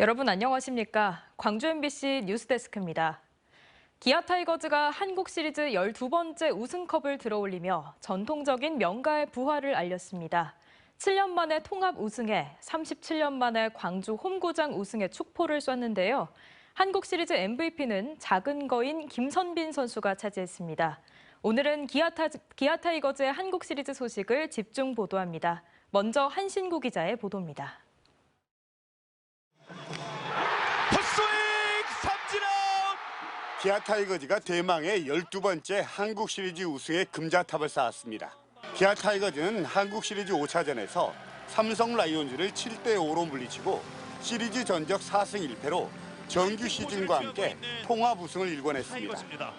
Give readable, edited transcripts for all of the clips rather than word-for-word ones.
여러분 안녕하십니까? 광주 MBC 뉴스데스크입니다. 기아 타이거즈가 한국 시리즈 12번째 우승컵을 들어올리며 전통적인 명가의 부활을 알렸습니다. 7년 만에 통합 우승에 37년 만에 광주 홈구장 우승의 축포를 쐈는데요. 한국 시리즈 MVP는 작은 거인 김선빈 선수가 차지했습니다. 오늘은 기아 타이거즈의 한국 시리즈 소식을 집중 보도합니다. 먼저 한신구 기자의 보도입니다. 기아 타이거즈가 대망의 12번째 한국 시리즈 우승의 금자탑을 쌓았습니다. 기아 타이거즈는 한국 시리즈 5차전에서 삼성 라이온즈를 7대5로 물리치고 시리즈 전적 4승 1패로 정규 시즌과 함께 통합 우승을 일궈냈습니다.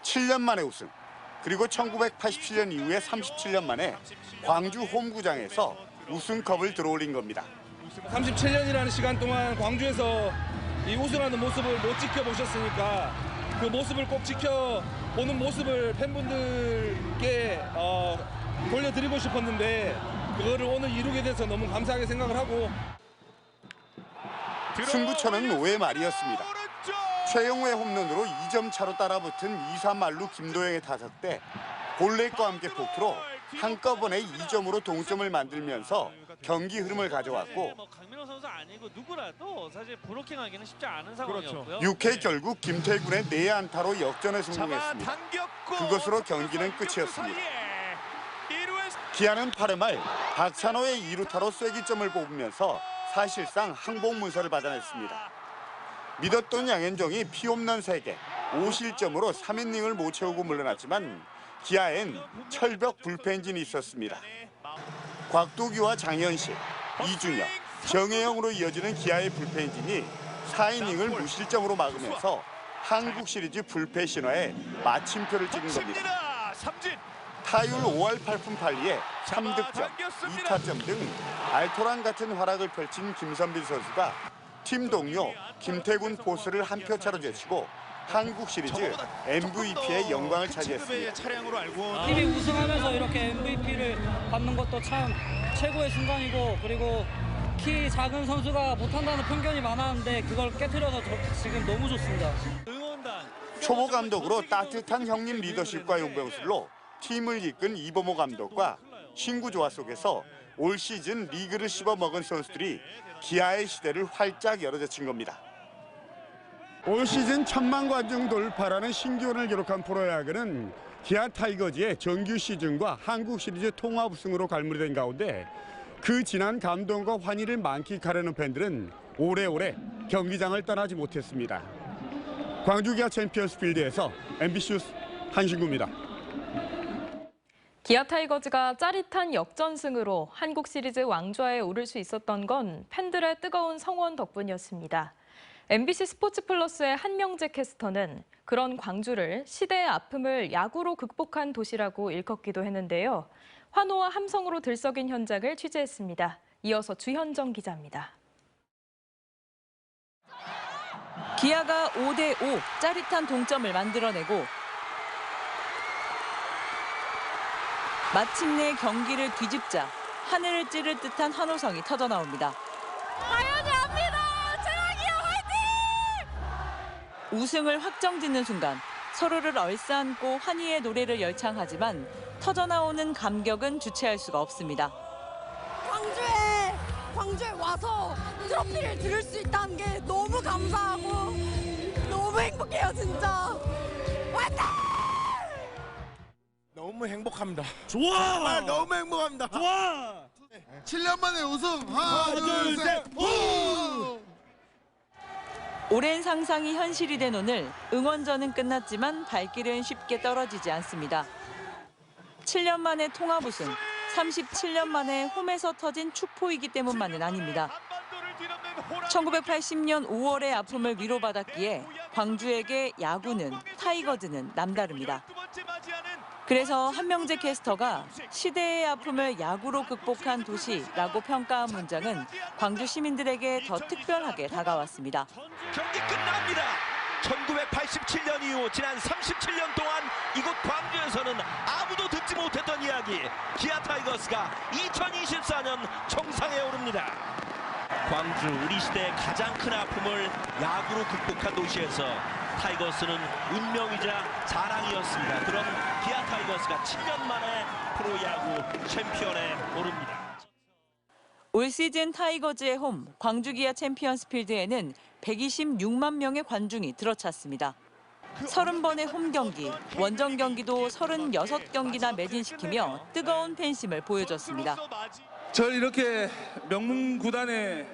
7년 만에 우승, 그리고 1987년 이후에 37년 만에 광주 홈구장에서 우승컵을 들어올린 겁니다. 37년이라는 시간 동안 광주에서 이 우승하는 모습을 못 지켜보셨으니까 그 모습을 꼭 지켜보는 모습을 팬분들께 돌려드리고 싶었는데 그거를 오늘 이루게 돼서 너무 감사하게 생각을 하고. 승부처는 5회 말이었습니다. 최영우의 홈런으로 2점 차로 따라붙은 2사 만루 김도영의 타석 때 볼넷과 함께 폭투로 한꺼번에 2점으로 동점을 만들면서 경기 흐름을 가져왔고, 강민호 선수 아니고 누구라도 사실 브로킹하기는 쉽지 않은 상황이었고요. 6회 결국 김태군의 4안타로 역전에 성공했습니다. 그것으로 경기는 끝이었습니다. 기아는 8회 말 박찬호의 2루타로 쐐기점을 뽑으면서 사실상 항복 문서를 받아냈습니다. 믿었던 양현종이 피홈런 3개, 5실점으로 3이닝을 못 채우고 물러났지만 기아엔 철벽 불펜진이 있었습니다. 곽도기와 장현식, 이준혁, 정혜영으로 이어지는 기아의 불펜진이 4이닝을 무실점으로 막으면서 한국 시리즈 불패 신화에 마침표를 찍은 겁니다. 타율 5할 8푼 8리에 3득점, 2타점 등 알토란 같은 활약을 펼친 김선빈 선수가 팀 동료 김태군 포수를 한 표 차로 제치고 한국 시리즈 MVP의 영광을 차지했습니다. 팀이 우승하면서 이렇게 MVP를 받는 것도 참 최고의 순간이고, 그리고 키 작은 선수가 못한다는 편견이 많았는데 그걸 깨트려서 지금 너무 좋습니다. 초보 감독으로 따뜻한 형님 리더십과 용병술로 팀을 이끈 이범호 감독과 신구 조화 속에서 올 시즌 리그를 씹어먹은 선수들이 기아의 시대를 활짝 열어젖힌 겁니다. 올 시즌 1000만 관중 돌파라는 신기록을 기록한 프로야구는 기아 타이거즈의 정규 시즌과 한국 시리즈 통합 우승으로 갈무리된 가운데 그 진한 감동과 환희를 만끽하려는 팬들은 오래오래 경기장을 떠나지 못했습니다. 광주 기아 챔피언스 필드에서 MBC 뉴스 한신구입니다. 기아 타이거즈가 짜릿한 역전승으로 한국 시리즈 왕좌에 오를 수 있었던 건 팬들의 뜨거운 성원 덕분이었습니다. MBC 스포츠 플러스의 한명재 캐스터는 그런 광주를 시대의 아픔을 야구로 극복한 도시라고 일컫기도 했는데요. 환호와 함성으로 들썩인 현장을 취재했습니다. 이어서 주현정 기자입니다. 기아가 5대5 짜릿한 동점을 만들어내고 마침내 경기를 뒤집자 하늘을 찌를 듯한 환호성이 터져나옵니다. 당연히 합니다. 최악이야, 화이팅! 우승을 확정짓는 순간 서로를 얼싸안고 환희의 노래를 열창하지만 터져나오는 감격은 주체할 수가 없습니다. 광주에 와서 트로피를 들을 수 있다는 게 너무 감사하고 너무 행복해요, 진짜. 화이팅! 너무 행복합니다. 좋아! 정말 너무 행복합니다. 좋아! 7년 만에 우승! 하나, 둘, 셋! 우! 오랜 상상이 현실이 된 오늘, 응원전은 끝났지만 발길은 쉽게 떨어지지 않습니다. 7년 만에 통합 우승, 37년 만에 홈에서 터진 축포이기 때문만은 아닙니다. 1980년 5월의 아픔을 위로받았기에 광주에게 야구는, 타이거즈는 남다릅니다. 그래서 한명재 캐스터가 시대의 아픔을 야구로 극복한 도시라고 평가한 문장은 광주 시민들에게 더 특별하게 다가왔습니다. 경기 끝납니다. 1987년 이후 지난 37년 동안 이곳 광주에서는 아무도 듣지 못했던 이야기. 기아 타이거스가 2024년 정상에 오릅니다. 광주 우리 시대의 가장 큰 아픔을 야구로 극복한 도시에서 타이거스는 운명이자 자랑이었습니다. 그런 기아 타이거스가 7년 만에 프로야구 챔피언에 오릅니다. 올 시즌 타이거즈의 홈 광주 기아 챔피언스 필드에는 126만 명의 관중이 들어찼습니다. 30번의 홈 경기, 원정 경기도 36경기나 매진시키며 뜨거운 팬심을 보여줬습니다. 절 이렇게 명문 구단에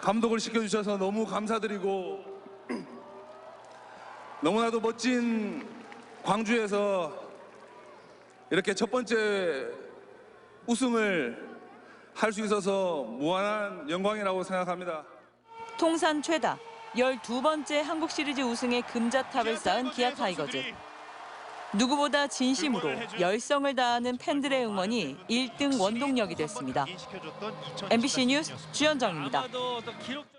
감독을 시켜주셔서 너무 감사드리고 너무나도 멋진 광주에서 이렇게 첫 번째 우승을 할 수 있어서 무한한 영광이라고 생각합니다. 통산 최다 12번째 한국 시리즈 우승의 금자탑을 쌓은 기아 타이거즈. 누구보다 진심으로 열성을 다하는 팬들의 응원이 1등 원동력이 됐습니다. MBC 뉴스 주현정입니다. 아마도 또 기록적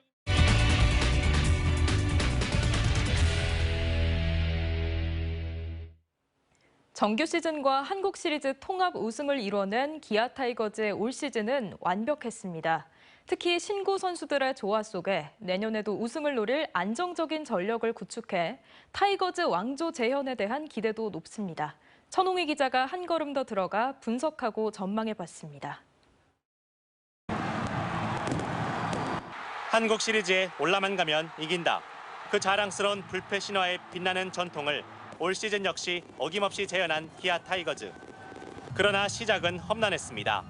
정규 시즌과 한국 시리즈 통합 우승을 이뤄낸 기아 타이거즈의 올 시즌은 완벽했습니다. 특히 신구 선수들의 조화 속에 내년에도 우승을 노릴 안정적인 전력을 구축해 타이거즈 왕조 재현에 대한 기대도 높습니다. 천홍희 기자가 한 걸음 더 들어가 분석하고 전망해봤습니다. 한국 시리즈에 올라만 가면 이긴다. 그 자랑스러운 불패 신화의 빛나는 전통을 올 시즌 역시 어김없이 재현한 기아 타이거즈. 그러나 시작은 험난했습니다.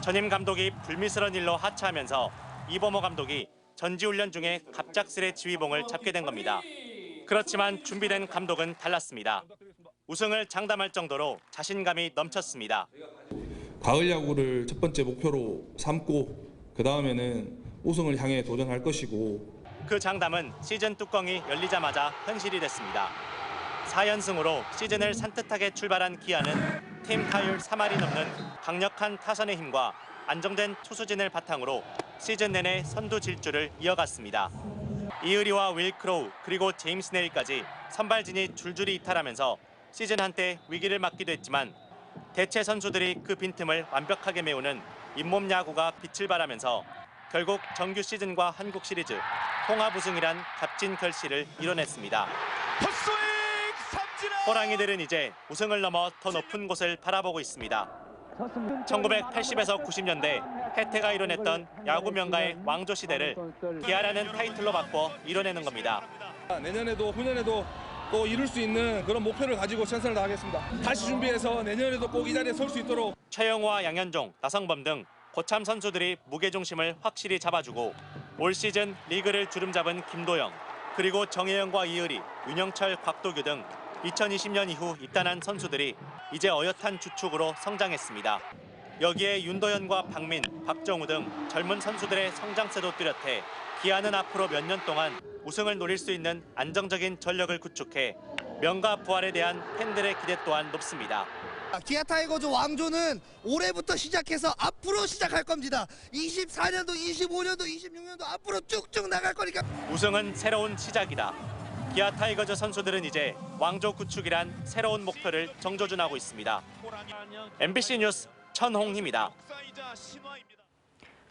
전임 감독이 불미스러운 일로 하차하면서 이범호 감독이 전지훈련 중에 갑작스레 지휘봉을 잡게 된 겁니다. 그렇지만 준비된 감독은 달랐습니다. 우승을 장담할 정도로 자신감이 넘쳤습니다. 가을 야구를 첫 번째 목표로 삼고 그 다음에는 우승을 향해 도전할 것이고 그 장담은 시즌 뚜껑이 열리자마자 현실이 됐습니다. 4연승으로 시즌을 산뜻하게 출발한 기아는 팀 타율 3할이 넘는 강력한 타선의 힘과 안정된 투수진을 바탕으로 시즌 내내 선두 질주를 이어갔습니다. 이의리와 윌 크로우 그리고 제임스 네일까지 선발진이 줄줄이 이탈하면서 시즌 한때 위기를 맞기도 했지만 대체 선수들이 그 빈틈을 완벽하게 메우는 잇몸 야구가 빛을 발하면서 결국 정규 시즌과 한국 시리즈 통합 우승이란 값진 결실을 이뤄냈습니다. 호랑이들은 이제 우승을 넘어 더 높은 곳을 바라보고 있습니다. 1980에서 90년대 해태가 이뤄냈던 야구 명가의 왕조 시대를 기아라는 타이틀로 바꿔 이뤄내는 겁니다. 내년에도 후년에도 또 이룰 수 있는 그런 목표를 가지고 최선을 다하겠습니다. 다시 준비해서 내년에도 꼭 이 자리에 설 수 있도록. 최영호와 양현종, 나성범 등 고참 선수들이 무게중심을 확실히 잡아주고 올 시즌 리그를 주름잡은 김도영, 그리고 정혜영과 이의리, 윤영철, 곽도규 등 2020년 이후 입단한 선수들이 이제 어엿한 주축으로 성장했습니다. 여기에 윤도현과 박민, 박정우 등 젊은 선수들의 성장세도 뚜렷해 기아는 앞으로 몇 년 동안 우승을 노릴 수 있는 안정적인 전력을 구축해 명가 부활에 대한 팬들의 기대 또한 높습니다. 기아 타이거즈 왕조는 올해부터 시작해서 앞으로 시작할 겁니다. 24년도, 25년도, 26년도 앞으로 쭉쭉 나갈 거니까. 우승은 새로운 시작이다. 기아 타이거즈 선수들은 이제 왕조 구축이란 새로운 목표를 정조준하고 있습니다. MBC 뉴스 천홍희입니다.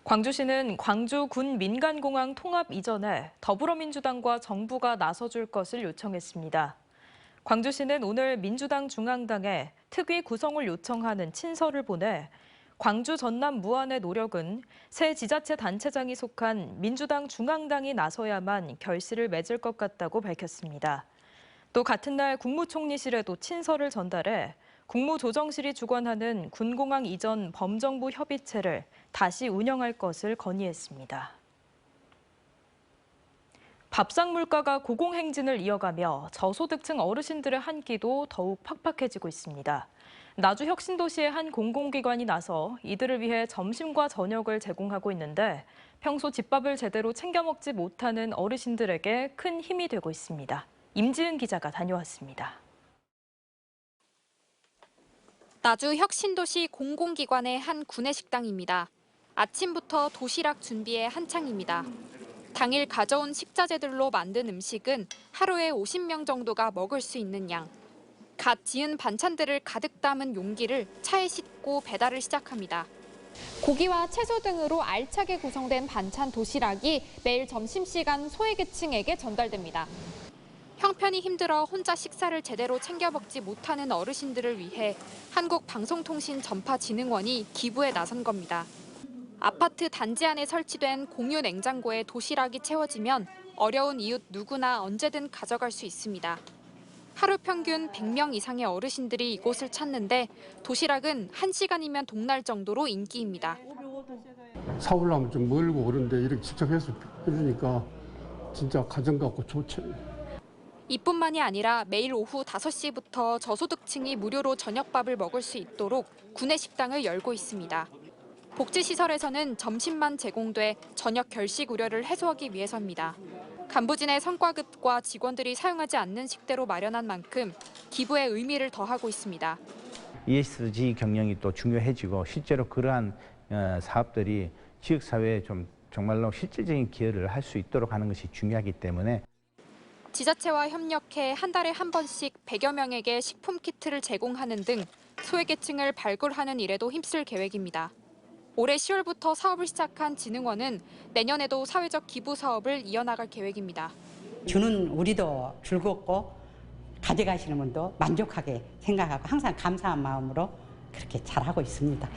광주시는 광주 군 민간공항 통합 이전에 더불어민주당과 정부가 나서줄 것을 요청했습니다. 광주시는 오늘 민주당 중앙당에 특위 구성을 요청하는 친서를 보내 광주 전남 무안의 노력은 새 지자체 단체장이 속한 민주당 중앙당이 나서야만 결실을 맺을 것 같다고 밝혔습니다. 또 같은 날 국무총리실에도 친서를 전달해 국무조정실이 주관하는 군공항 이전 범정부 협의체를 다시 운영할 것을 건의했습니다. 밥상 물가가 고공행진을 이어가며 저소득층 어르신들의 한 끼도 더욱 팍팍해지고 있습니다. 나주 혁신도시의 한 공공기관이 나서 이들을 위해 점심과 저녁을 제공하고 있는데 평소 집밥을 제대로 챙겨 먹지 못하는 어르신들에게 큰 힘이 되고 있습니다. 임지은 기자가 다녀왔습니다. 나주 혁신도시 공공기관의 한 구내식당입니다. 아침부터 도시락 준비에 한창입니다. 당일 가져온 식자재들로 만든 음식은 하루에 50명 정도가 먹을 수 있는 양. 갓 지은 반찬들을 가득 담은 용기를 차에 싣고 배달을 시작합니다. 고기와 채소 등으로 알차게 구성된 반찬 도시락이 매일 점심시간 소외계층에게 전달됩니다. 형편이 힘들어 혼자 식사를 제대로 챙겨 먹지 못하는 어르신들을 위해 한국방송통신전파진흥원이 기부에 나선 겁니다. 아파트 단지 안에 설치된 공유 냉장고에 도시락이 채워지면 어려운 이웃 누구나 언제든 가져갈 수 있습니다. 하루 평균 100명 이상의 어르신들이 이곳을 찾는데 도시락은 1시간이면 동날 정도로 인기입니다. 사오려면 좀 멀고 그런데 이렇게 직접 해서 해주니까 진짜 가정 같고 좋죠. 이뿐만이 아니라 매일 오후 5시부터 저소득층이 무료로 저녁밥을 먹을 수 있도록 구내식당을 열고 있습니다. 복지시설에서는 점심만 제공돼 저녁 결식 우려를 해소하기 위해서입니다. 간부진의 성과급과 직원들이 사용하지 않는 식대로 마련한 만큼 기부에 의미를 더하고 있습니다. ESG 경영이 또 중요해지고 실제로 그러한 사업들이 지역사회에 좀 정말로 실질적인 기여를 할 수 있도록 하는 것이 중요하기 때문에 지자체와 협력해 한 달에 한 번씩 100여 명에게 식품 키트를 제공하는 등 소외계층을 발굴하는 일에도 힘쓸 계획입니다. 올해 10월부터 사업을 시작한 진흥원은 내년에도 사회적 기부 사업을 이어나갈 계획입니다. 주는 우리도 즐겁고 가져가시는 분도 만족하게 생각하고 항상 감사한 마음으로 그렇게 잘하고 있습니다.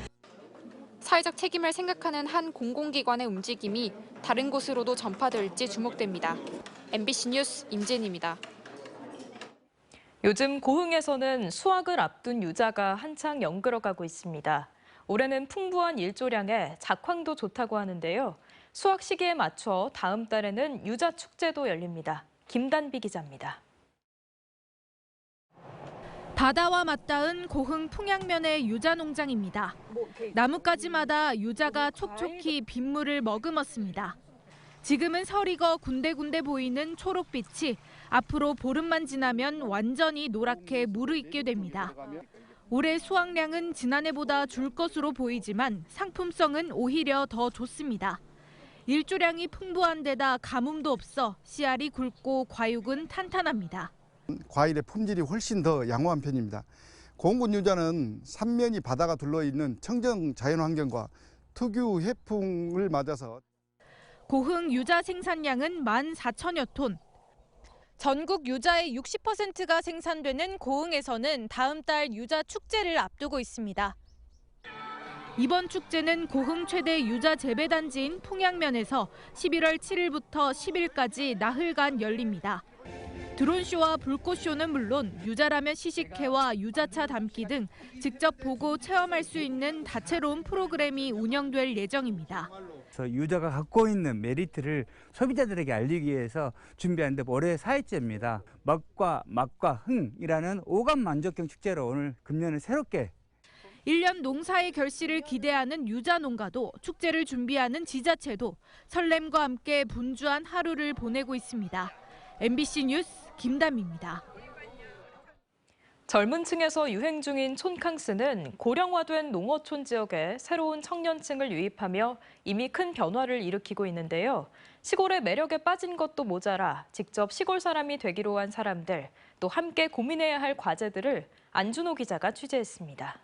사회적 책임을 생각하는 한 공공기관의 움직임이 다른 곳으로도 전파될지 주목됩니다. MBC 뉴스 임진입니다. 요즘 고흥에서는 수확을 앞둔 유자가 한창 연그러가고 있습니다. 올해는 풍부한 일조량에 작황도 좋다고 하는데요. 수확 시기에 맞춰 다음 달에는 유자 축제도 열립니다. 김단비 기자입니다. 바다와 맞닿은 고흥 풍양면의 유자 농장입니다. 나뭇가지마다 유자가 촉촉히 빗물을 머금었습니다. 지금은 서리거 군데군데 보이는 초록빛이 앞으로 보름만 지나면 완전히 노랗게 무르익게 됩니다. 올해 수확량은 지난해보다 줄 것으로 보이지만 상품성은 오히려 더 좋습니다. 일조량이 풍부한 데다 가뭄도 없어 씨알이 굵고 과육은 탄탄합니다. 과일의 품질이 훨씬 더 양호한 편입니다. 고흥군 유자는 삼면이 바다가 둘러있는 청정 자연환경과 특유 해풍을 맞아서 고흥 유자 생산량은 14,000여 톤. 전국 유자의 60%가 생산되는 고흥에서는 다음 달 유자 축제를 앞두고 있습니다. 이번 축제는 고흥 최대 유자 재배단지인 풍양면에서 11월 7일부터 10일까지 나흘간 열립니다. 드론쇼와 불꽃쇼는 물론 유자라면 시식회와 유자차 담기 등 직접 보고 체험할 수 있는 다채로운 프로그램이 운영될 예정입니다. 유자가 갖고 있는 메리트를 소비자들에게 알리기 위해서 준비한 데 올해 4회째입니다. 맛과 흥이라는 오감 만족형 축제로 오늘 금년을 새롭게 1년 농사의 결실을 기대하는 유자 농가도 축제를 준비하는 지자체도 설렘과 함께 분주한 하루를 보내고 있습니다. MBC 뉴스 김담입니다. 젊은 층에서 유행 중인 촌캉스는 고령화된 농어촌 지역에 새로운 청년층을 유입하며 이미 큰 변화를 일으키고 있는데요. 시골의 매력에 빠진 것도 모자라 직접 시골 사람이 되기로 한 사람들, 또 함께 고민해야 할 과제들을 안준호 기자가 취재했습니다.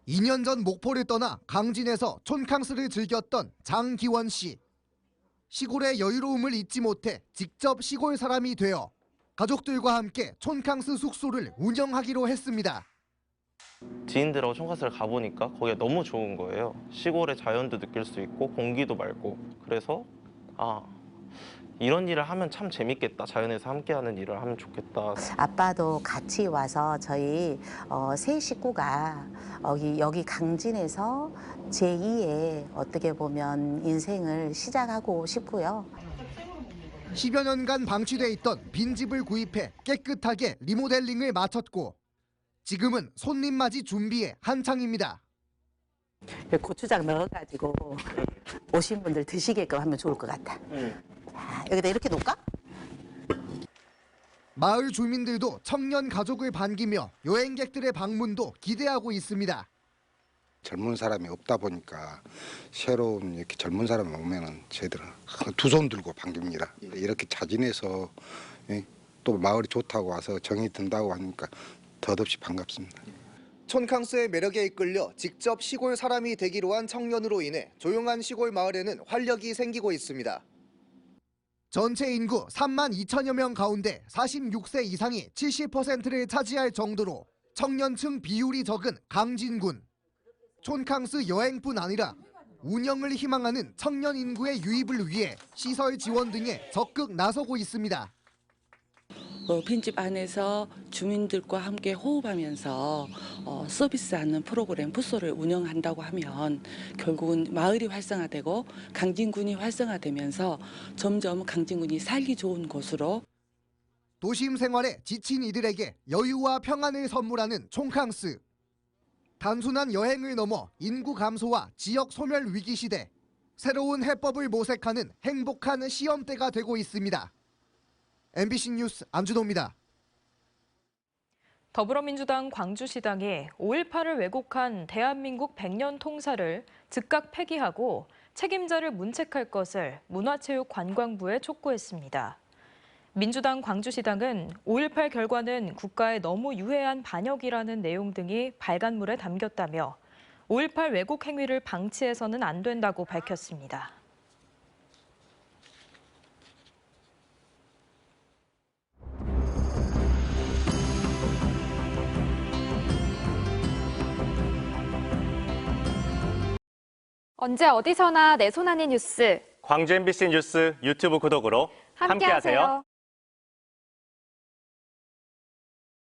2년 전 목포를 떠나 강진에서 촌캉스를 즐겼던 장기원 씨. 시골의 여유로움을 잊지 못해 직접 시골 사람이 되어 가족들과 함께 촌캉스 숙소를 운영하기로 했습니다. 지인들하고 촌캉스를 가보니까 거기가 너무 좋은 거예요. 시골의 자연도 느낄 수 있고 공기도 맑고. 그래서 이런 일을 하면 참 재밌겠다. 자연에서 함께하는 일을 하면 좋겠다. 아빠도 같이 와서 저희 세 식구가 여기 강진에서 제2의 어떻게 보면 인생을 시작하고 싶고요. 10여 년간 방치돼 있던 빈집을 구입해 깨끗하게 리모델링을 마쳤고 지금은 손님 맞이 준비에 한창입니다. 고추장 넣어가지고 오신 분들 드시게끔 하면 좋을 것 같아. 자, 여기다 이렇게 놓을까? 마을 주민들도 청년 가족을 반기며 여행객들의 방문도 기대하고 있습니다. 젊은 사람이 없다 보니까 새로운 이렇게 젊은 사람이 오면은 저희들은 두 손 들고 반깁니다. 이렇게 자진해서 또 마을이 좋다고 와서 정이 든다고 하니까 더없이 반갑습니다. 촌캉스의 매력에 이끌려 직접 시골 사람이 되기로 한 청년으로 인해 조용한 시골 마을에는 활력이 생기고 있습니다. 전체 인구 3만 2천여 명 가운데 46세 이상이 70%를 차지할 정도로 청년층 비율이 적은 강진군. 촌캉스 여행뿐 아니라 운영을 희망하는 청년 인구의 유입을 위해 시설 지원 등에 적극 나서고 있습니다. 빈집 안에서 주민들과 함께 호흡하면서 서비스하는 프로그램 부서를 운영한다고 하면 결국은 마을이 활성화되고 강진군이 활성화되면서 점점 강진군이 살기 좋은 곳으로 도심 생활에 지친 이들에게 여유와 평안을 선물하는 촌캉스. 단순한 여행을 넘어 인구 감소와 지역 소멸 위기 시대 새로운 해법을 모색하는 행복한 시험대가 되고 있습니다. MBC 뉴스 안준호입니다. 더불어민주당 광주시당이 5.18을 왜곡한 대한민국 100년 통사를 즉각 폐기하고 책임자를 문책할 것을 문화체육관광부에 촉구했습니다. 민주당 광주시당은 5.18 결과는 국가에 너무 유해한 반역이라는 내용 등이 발간물에 담겼다며 5.18 왜곡 행위를 방치해서는 안 된다고 밝혔습니다. 언제 어디서나 내 손 안의 뉴스. 광주 MBC 뉴스 유튜브 구독으로 함께하세요.